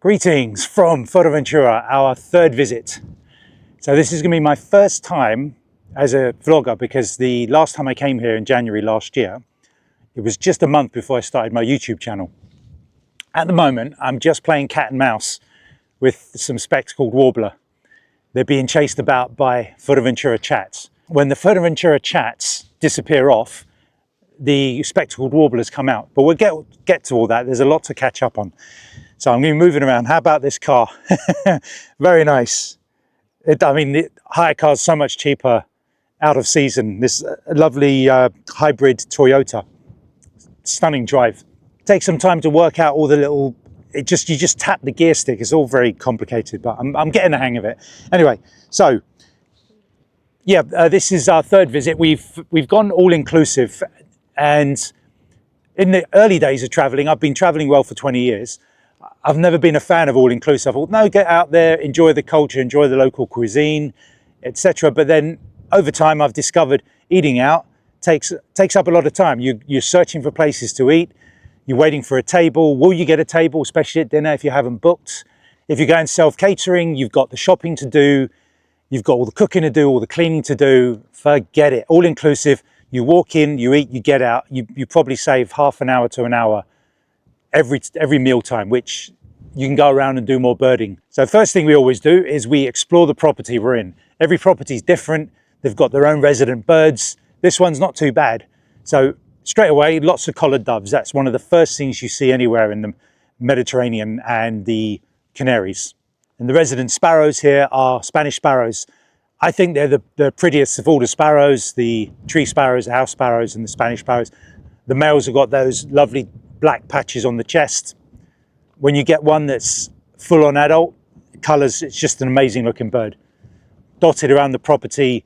Greetings from Fuerteventura, our third visit. So this is going to be my first time as a vlogger, because the last time I came here in January last year, it was just a month before I started my YouTube channel. At the moment, I'm just playing cat and mouse with some spectacled warbler. They're being chased about by Fuerteventura chats. When the Fuerteventura chats disappear off, the spectacled warblers come out. But we'll get to all that. There's a lot to catch up on. So I'm going to be moving around. How about this car? Very nice. The hire car's so much cheaper out of season. This lovely hybrid Toyota. Stunning drive. Takes some time to work out all the little, you just tap the gear stick. It's all very complicated, but I'm getting the hang of it. Anyway, so yeah, this is our third visit. We've gone all inclusive, and in the early days of traveling, I've been traveling well for 20 years. I've never been a fan of all inclusive. I thought, no, get out there, enjoy the culture, enjoy the local cuisine, etc. But then over time, I've discovered eating out takes up a lot of time. You're searching for places to eat. You're waiting for a table. Will you get a table, especially at dinner if you haven't booked? If you're going self-catering, you've got the shopping to do. You've got all the cooking to do, all the cleaning to do. Forget it. All inclusive. You walk in, you eat, you get out. You probably save half an hour to an hour every meal time, which you can go around and do more birding. So first thing we always do is we explore the property we're in. Every property is different. They've got their own resident birds. This one's not too bad. So straight away, lots of collared doves. That's one of the first things you see anywhere in the Mediterranean, and the Canaries. And the resident sparrows here are Spanish sparrows. I think they're the prettiest of all the sparrows, the tree sparrows, the house sparrows, and the Spanish sparrows. The males have got those lovely black patches on the chest. When you get one that's full on adult colors, it's just an amazing looking bird. Dotted around the property,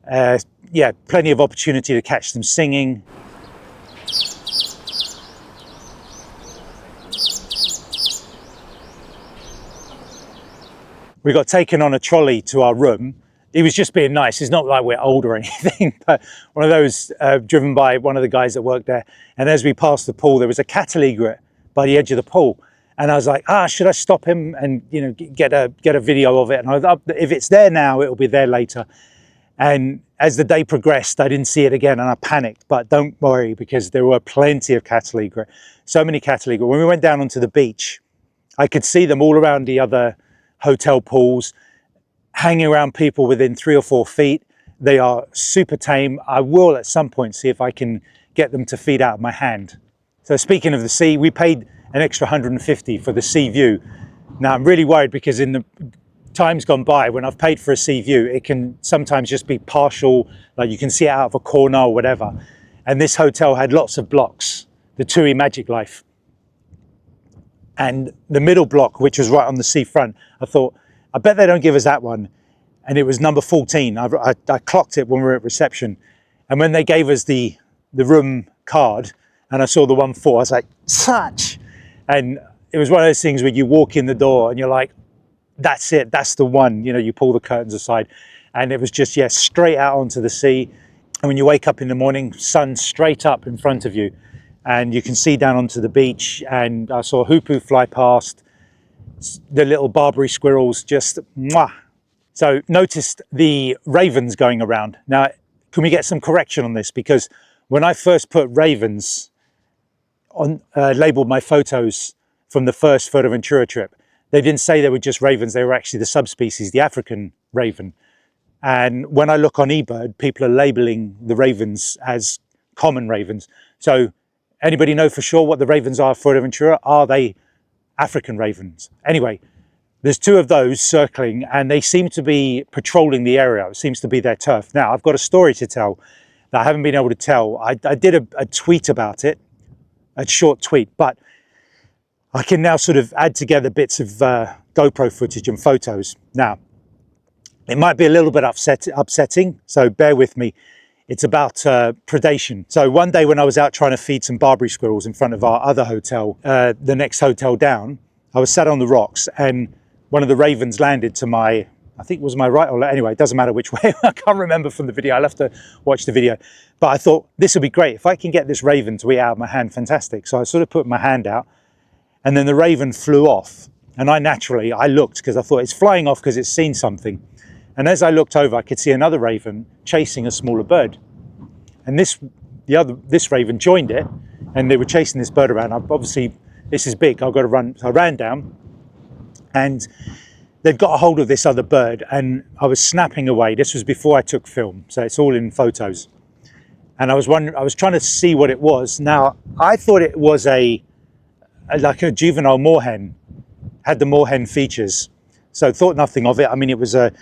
yeah, plenty of opportunity to catch them singing. We got taken on a trolley to our room. He was just being nice. It's not like we're old or anything, but one of those driven by one of the guys that worked there. And as we passed the pool, there was a cattle egret by the edge of the pool. And I was like, should I stop him and get a video of it? And if it's there now, it'll be there later. And as the day progressed, I didn't see it again, and I panicked. But don't worry, because there were plenty of cattle egret. So many cattle egret. When we went down onto the beach, I could see them all around the other hotel pools, hanging around people within 3 or 4 feet. They are super tame. I will at some point see if I can get them to feed out of my hand. So speaking of the sea, we paid an extra 150 for the sea view. Now I'm really worried, because in the times gone by, when I've paid for a sea view, it can sometimes just be partial, like you can see it out of a corner or whatever. And this hotel had lots of blocks, the TUI Magic Life. And the middle block, which was right on the seafront, I thought, I bet they don't give us that one. And it was number 14. I clocked it when we were at reception. And when they gave us the room card and I saw the 1-4, I was like, such. And it was one of those things where you walk in the door and you're like, that's it, that's the one. You pull the curtains aside. And it was just, yeah, straight out onto the sea. And when you wake up in the morning, sun straight up in front of you. And you can see down onto the beach. And I saw Hoopoe fly past. The little Barbary squirrels, just mwah. So noticed the ravens going around. Now, can we get some correction on this? Because when I first put ravens on, labeled my photos from the first Fuerteventura trip, they didn't say they were just ravens. They were actually the subspecies, the African raven. And when I look on eBird, people are labeling the ravens as common ravens. So anybody know for sure what the ravens are for Fuerteventura? Are they African ravens? Anyway, there's 2 of those circling, and they seem to be patrolling the area. It seems to be their turf. Now, I've got a story to tell that I haven't been able to tell. I did a tweet about it, a short tweet, but I can now sort of add together bits of GoPro footage and photos. Now, it might be a little bit upsetting, so bear with me. It's about predation. So one day when I was out trying to feed some Barbary squirrels in front of our other hotel, the next hotel down, I was sat on the rocks, and one of the ravens landed to my, I think it was my right or left. Anyway, it doesn't matter which way. I can't remember from the video. I'll have to watch the video. But I thought this would be great. If I can get this raven to eat out of my hand, fantastic. So I sort of put my hand out, and then the raven flew off And I looked because I thought it's flying off because it's seen something. And as I looked over, I could see another raven chasing a smaller bird. And this raven joined it, and they were chasing this bird around. Obviously, this is big, I've got to run. So I ran down, and they'd got a hold of this other bird, and I was snapping away. This was before I took film, so it's all in photos. And I was trying to see what it was. Now, I thought it was like a juvenile moorhen, had the moorhen features. So thought nothing of it. I mean, it was a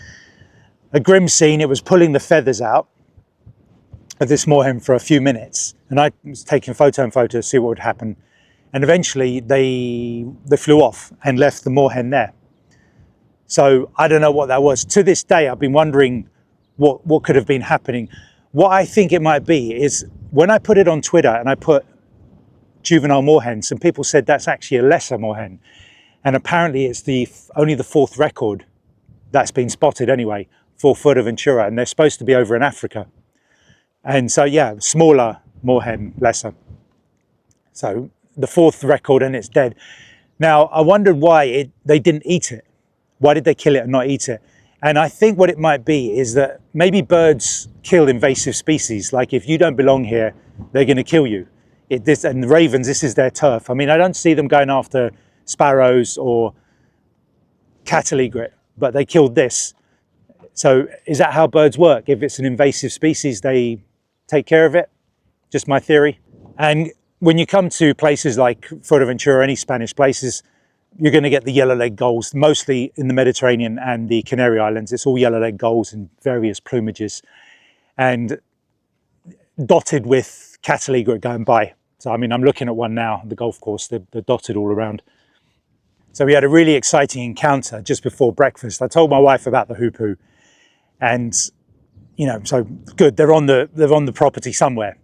grim scene. It was pulling the feathers out of this moorhen for a few minutes. And I was taking photo to see what would happen. And eventually they flew off and left the moorhen there. So I don't know what that was. To this day, I've been wondering what could have been happening. What I think it might be is when I put it on Twitter and I put juvenile moorhen, some people said that's actually a lesser moorhen. And apparently it's only the 4th record that's been spotted anyway for Fuerteventura, and they're supposed to be over in Africa. And so, yeah, smaller moorhen, lesser. So the 4th record, and it's dead. Now, I wondered why they didn't eat it. Why did they kill it and not eat it? And I think what it might be is that maybe birds kill invasive species. Like if you don't belong here, they're going to kill you. And the ravens, this is their turf. I mean, I don't see them going after sparrows or cattle egret, but they killed this. So is that how birds work? If it's an invasive species, they take care of it? Just my theory. And when you come to places like Fuerteventura, any Spanish places, you're going to get the yellow-legged gulls, mostly in the Mediterranean and the Canary Islands. It's all yellow-legged gulls in various plumages and dotted with cattle egret going by. So, I mean, I'm looking at one now, the golf course, they're dotted all around. So we had a really exciting encounter just before breakfast. I told my wife about the hoopoe, and, you know, so good, they're on the property somewhere.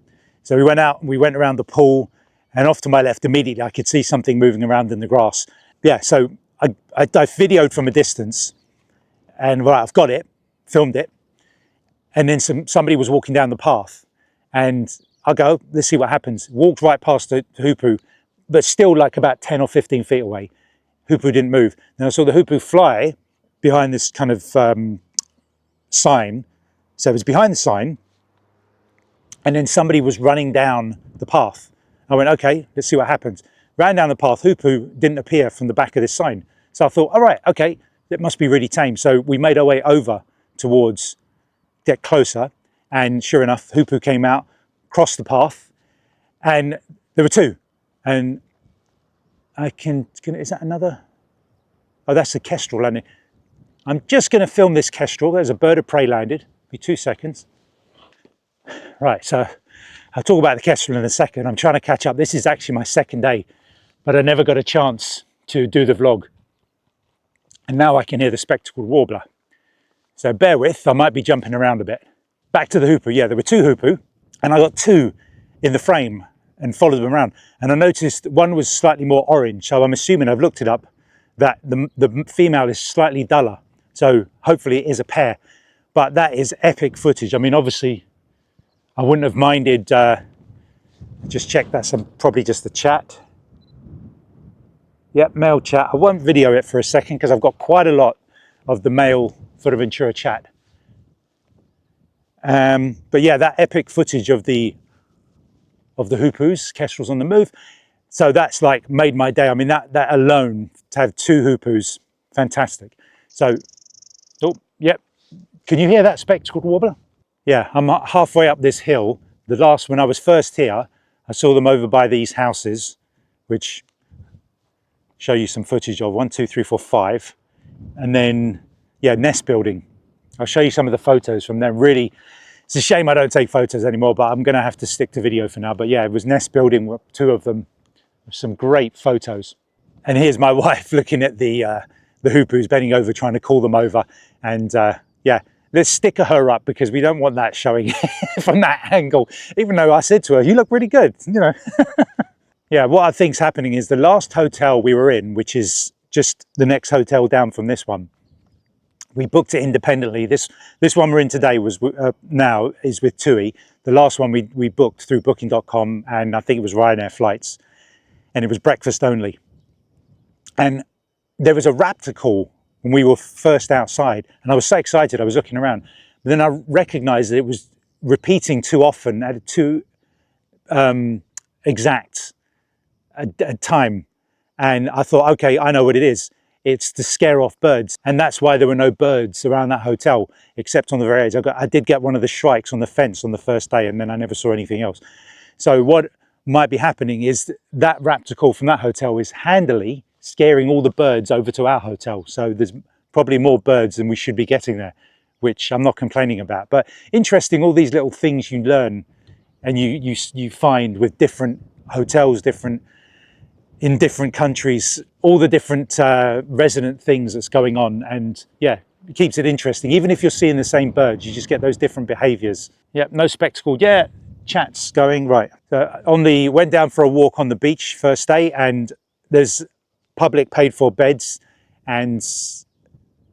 So we went out, we went around the pool, and off to my left immediately I could see something moving around in the grass. Yeah, so I videoed from a distance, and well, I've got it, filmed it, and then somebody was walking down the path, and I go, let's see what happens. Walked right past the hoopoe, but still like about 10 or 15 feet away. Hoopoe didn't move. Then I saw the hoopoe fly behind this kind of sign. So it was behind the sign, and then somebody was running down the path. I went, okay, let's see what happens. Ran down the path, hoopoe didn't appear from the back of this sign. So I thought, all right, okay, it must be really tame. So we made our way over towards, get closer, and sure enough, hoopoe came out, crossed the path, and there were 2. And is that another? Oh, that's a kestrel, isn't it? I'm just going to film this kestrel. There's a bird of prey landed. Be 2 seconds. Right, so I'll talk about the kestrel in a second. I'm trying to catch up. This is actually my 2nd day, but I never got a chance to do the vlog. And now I can hear the spectacled warbler. So bear with, I might be jumping around a bit. Back to the hoopoe. Yeah, there were 2 hoopoe, and I got 2 in the frame and followed them around. And I noticed one was slightly more orange, so I'm assuming, I've looked it up, that the female is slightly duller. So hopefully it is a pair. But that is epic footage. I mean, obviously, I wouldn't have minded, just check that's probably just the chat. Yep, male chat. I won't video it for a second because I've got quite a lot of the male Fuerteventura chat. But yeah, that epic footage of the hoopoes, kestrels on the move. So that's like made my day. I mean, that alone, to have 2 hoopoes, fantastic. So, oh, yep. Can you hear that spectacled warbler? Yeah, I'm halfway up this hill. When I was first here, I saw them over by these houses, which show you some footage of 1, 2, 3, 4, 5. And then, yeah, nest building. I'll show you some of the photos from them. Really, it's a shame I don't take photos anymore, but I'm going to have to stick to video for now. But yeah, it was nest building, 2 of them. Some great photos. And here's my wife looking at the hoopoes, bending over, trying to call them over. And yeah, let's sticker her up because we don't want that showing from that angle. Even though I said to her, you look really good, you know. Yeah, what I think's happening is the last hotel we were in, which is just the next hotel down from this one, we booked it independently. This one we're in today was now is with TUI. The last one we booked through booking.com, and I think it was Ryanair flights, and it was breakfast only. And there was a raptor call when we were first outside, and I was so excited. I was looking around, but then I recognized that it was repeating too often at a too exact a time. And I thought, okay, I know what it is. It's to scare off birds. And that's why there were no birds around that hotel, except on the very edge. I did get one of the shrikes on the fence on the first day, and then I never saw anything else. So what might be happening is that raptor call from that hotel is handily scaring all the birds over to our hotel. So there's probably more birds than we should be getting there, which I'm not complaining about. But interesting, all these little things you learn and you find with different hotels, in different countries, all the different resonant things that's going on. And yeah, it keeps it interesting. Even if you're seeing the same birds, you just get those different behaviors. Yep, no spectacle. Yeah, chat's going right. Went down for a walk on the beach first day, and there's public paid for beds and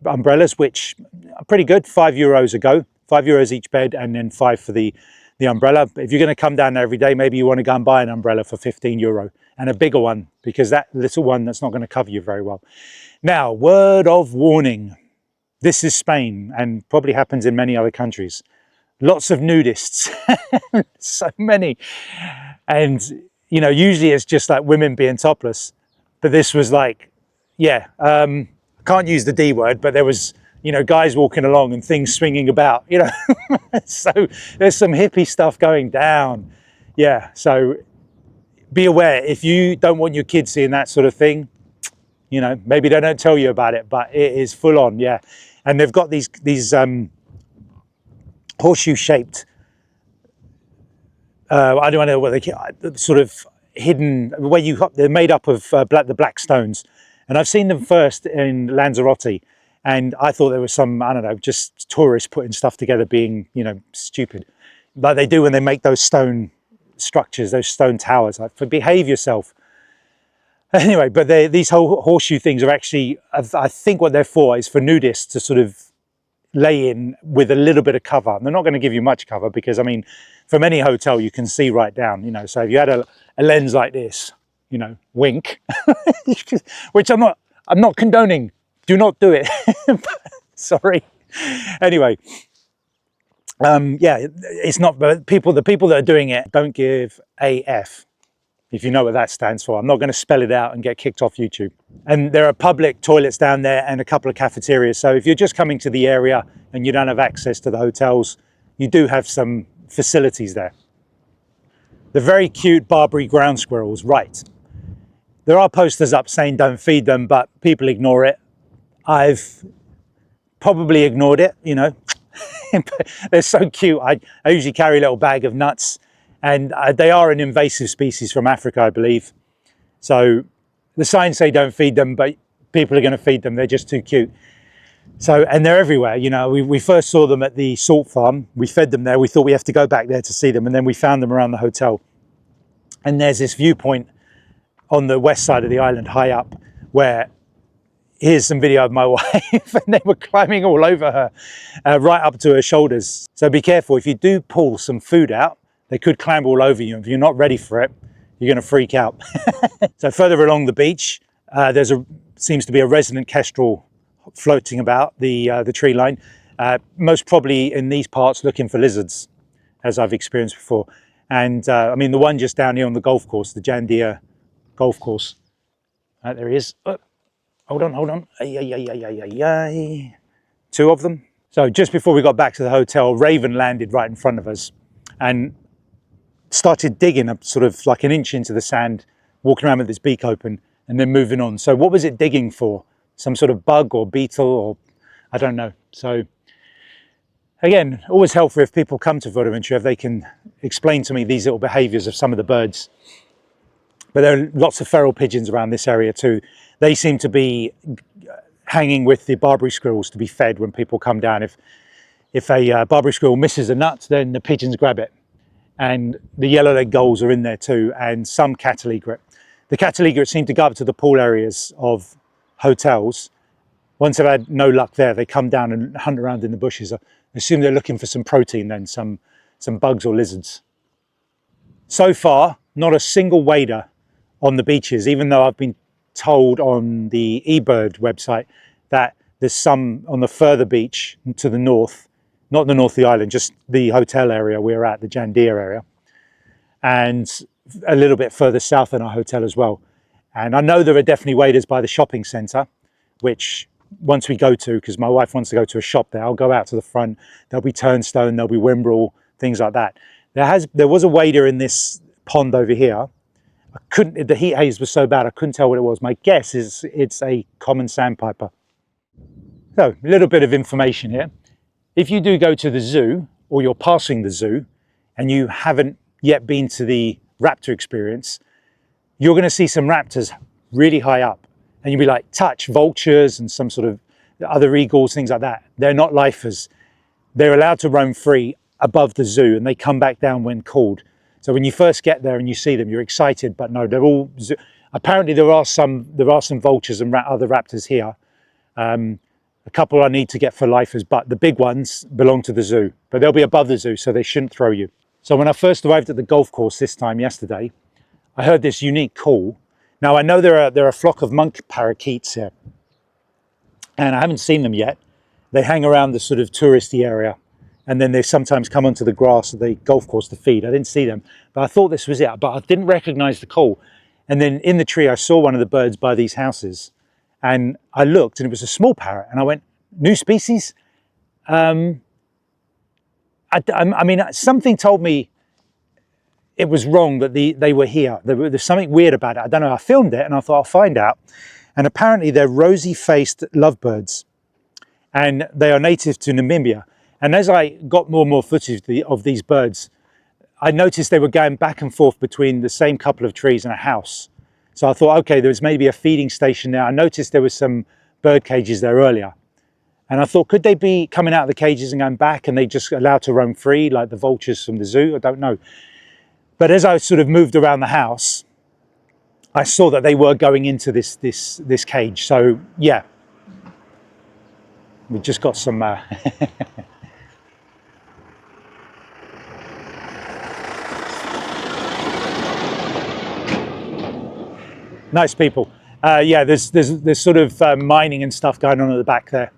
umbrellas, which are pretty good. €5 a go, €5 each bed, and then 5 for the umbrella. But if you're going to come down there every day, maybe you want to go and buy an umbrella for €15 and a bigger one, because that little one, that's not going to cover you very well. Now, word of warning. This is Spain, and probably happens in many other countries. Lots of nudists, so many. And, you know, usually it's just like women being topless. But this was like, yeah, I can't use the D word, but there was, you know, guys walking along and things swinging about, you know. So there's some hippie stuff going down. Yeah, so be aware, if you don't want your kids seeing that sort of thing, you know, maybe they don't tell you about it, but it is full on, yeah. And they've got these horseshoe shaped, I don't know what they sort of hidden, they're made up of the black stones. And I've seen them first in Lanzarote, and I thought there was some, I don't know, just tourists putting stuff together being, you know, stupid. Like they do when they make those stone structures, those stone towers. Like, behave yourself. Anyway, but these whole horseshoe things are actually, I think what they're for is for nudists to sort of lay in with a little bit of cover. They're not going to give you much cover because, I mean, from any hotel you can see right down, you know. So if you had a lens like this, you know, wink, which I'm not condoning. Do not do it. Sorry. Anyway, yeah, it's not. But the people that are doing it don't give a F, if you know what that stands for. I'm not going to spell it out and get kicked off YouTube. And there are public toilets down there and a couple of cafeterias. So if you're just coming to the area and you don't have access to the hotels, you do have some facilities there. The very cute Barbary ground squirrels, right. There are posters up saying don't feed them, but people ignore it. I've probably ignored it, you know. They're so cute. I usually carry a little bag of nuts, and they are an invasive species from Africa, I believe. So the signs say don't feed them, but people are going to feed them. They're just too cute. So, and they're everywhere. You know, we first saw them at the salt farm. We fed them there. We thought we have to go back there to see them, and then we found them around the hotel. And there's this viewpoint on the west side of the island, high up, where here's some video of my wife, and they were climbing all over her, right up to her shoulders. So be careful. If you do pull some food out, they could climb all over you. If you're not ready for it, you're going to freak out. So further along the beach, seems to be a resident kestrel floating about the tree line, most probably in these parts looking for lizards, as I've experienced before. And I mean, the one just down here on the golf course, the Jandia golf course, there he is. Oh, hold on. Two of them. So just before we got back to the hotel, Raven landed right in front of us and started digging up sort of like an inch into the sand, walking around with its beak open and then moving on. So what was it digging for? Some sort of bug or beetle, or I don't know. So again, always helpful if people come to Fuerteventura, if they can explain to me these little behaviors of some of the birds. But there are lots of feral pigeons around this area too. They seem to be hanging with the Barbary squirrels to be fed when people come down. If a Barbary squirrel misses a nut, then the pigeons grab it. And the yellow-legged gulls are in there too, and some cattle egret. The cattle egret seem to go up to the pool areas of hotels. Once they've had no luck there, they come down and hunt around in the bushes. I assume they're looking for some protein then, some bugs or lizards. So far, not a single wader on the beaches, even though I've been told on the eBird website that there's some on the further beach to the north, not the north of the island, just the hotel area we're at, the Jandir area, and a little bit further south than our hotel as well. And I know there are definitely waders by the shopping centre, which once we go to, because my wife wants to go to a shop there, I'll go out to the front. There'll be turnstone, there'll be wimbrel, things like that. There was a wader in this pond over here. The heat haze was so bad I couldn't tell what it was. My guess is it's a common sandpiper. So a little bit of information here. If you do go to the zoo, or you're passing the zoo and you haven't yet been to the raptor experience, you're going to see some raptors really high up, and you'll be like, touch vultures and some sort of other eagles, things like that. They're not lifers. They're allowed to roam free above the zoo, and they come back down when called. So when you first get there and you see them, you're excited, but no, they're all apparently there are some vultures and other raptors here. A couple I need to get for lifers, but the big ones belong to the zoo, but they'll be above the zoo, so they shouldn't throw you. So when I first arrived at the golf course this time yesterday, I heard this unique call. Now I know there are a flock of monk parakeets here, and I haven't seen them yet. They hang around the sort of touristy area, and then they sometimes come onto the grass of the golf course to feed. I didn't see them, but I thought this was it, but I didn't recognize the call. And then in the tree, I saw one of the birds by these houses, and I looked, and it was a small parrot, and I went, new species? I mean, something told me it was wrong that they were here. There's something weird about it. I don't know. I filmed it, and I thought I'll find out. And apparently they're rosy-faced lovebirds, and they are native to Namibia. And as I got more and more footage of these birds, I noticed they were going back and forth between the same couple of trees and a house. So I thought, okay, there was maybe a feeding station there. I noticed there was some bird cages there earlier. And I thought, could they be coming out of the cages and going back, and they just allowed to roam free like the vultures from the zoo? I don't know. But as I sort of moved around the house, I saw that they were going into this cage. So yeah, we just got some nice people. Yeah, there's sort of mining and stuff going on at the back there.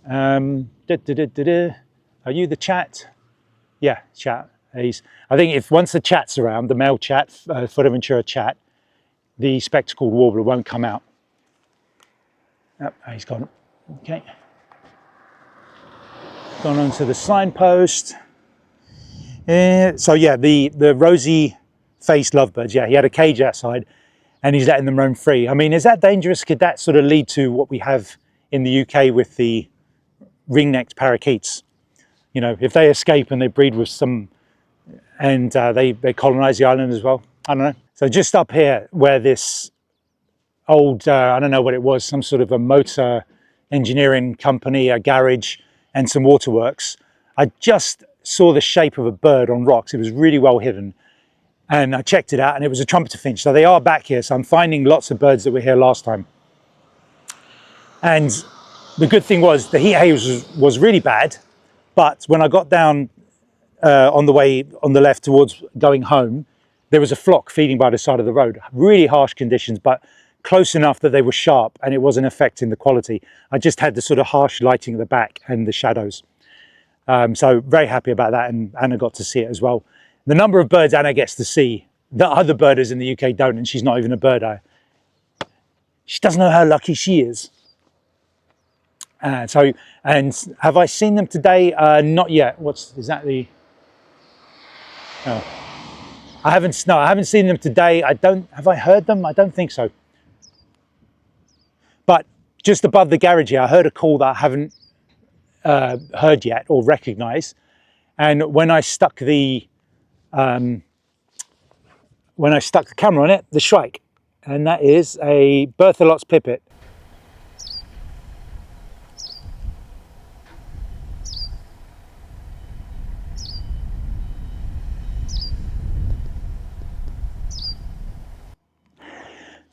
Are you the chat? Yeah, chat. I think if once the chat's around, the male chat, Fuerteventura chat, the spectacled warbler won't come out. Oh, he's gone. Okay. Gone onto the signpost. So yeah, the rosy-faced lovebirds. Yeah, he had a cage outside, and he's letting them roam free. I mean, is that dangerous? Could that sort of lead to what we have in the UK with the ring-necked parakeets? You know, if they escape and they breed with some, and they colonize the island as well. I don't know. So just up here where this old, I don't know what it was, some sort of a motor engineering company, a garage, and some waterworks, I just saw the shape of a bird on rocks. It was really well hidden. And I checked it out, and it was a trumpeter finch. So they are back here. So I'm finding lots of birds that were here last time. And the good thing was the heat haze was really bad. But when I got down on the way on the left towards going home, there was a flock feeding by the side of the road. Really harsh conditions, but close enough that they were sharp and it wasn't affecting the quality. I just had the sort of harsh lighting at the back and the shadows. So very happy about that, and Anna got to see it as well. The number of birds Anna gets to see that other birders in the UK don't, and she's not even a birder. She doesn't know how lucky she is. And have I seen them today? Not yet. Is that the? Oh. I haven't seen them today. Have I heard them? I don't think so. But just above the garage here, I heard a call that I haven't heard yet or recognise. And when I stuck the camera on it, the shrike, and that is a Berthelot's pipit.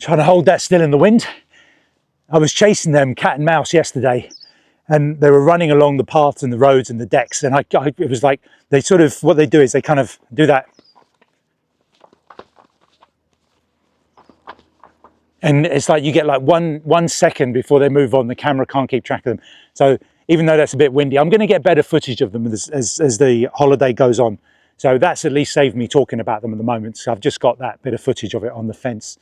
Trying to hold that still in the wind. I was chasing them cat and mouse yesterday, and they were running along the paths and the roads and the decks, and it was like they sort of, what they do is they kind of do that. And it's like you get like one second before they move on. The camera can't keep track of them. So even though that's a bit windy, I'm going to get better footage of them as the holiday goes on. So that's at least saved me talking about them at the moment. So I've just got that bit of footage of it on the fence.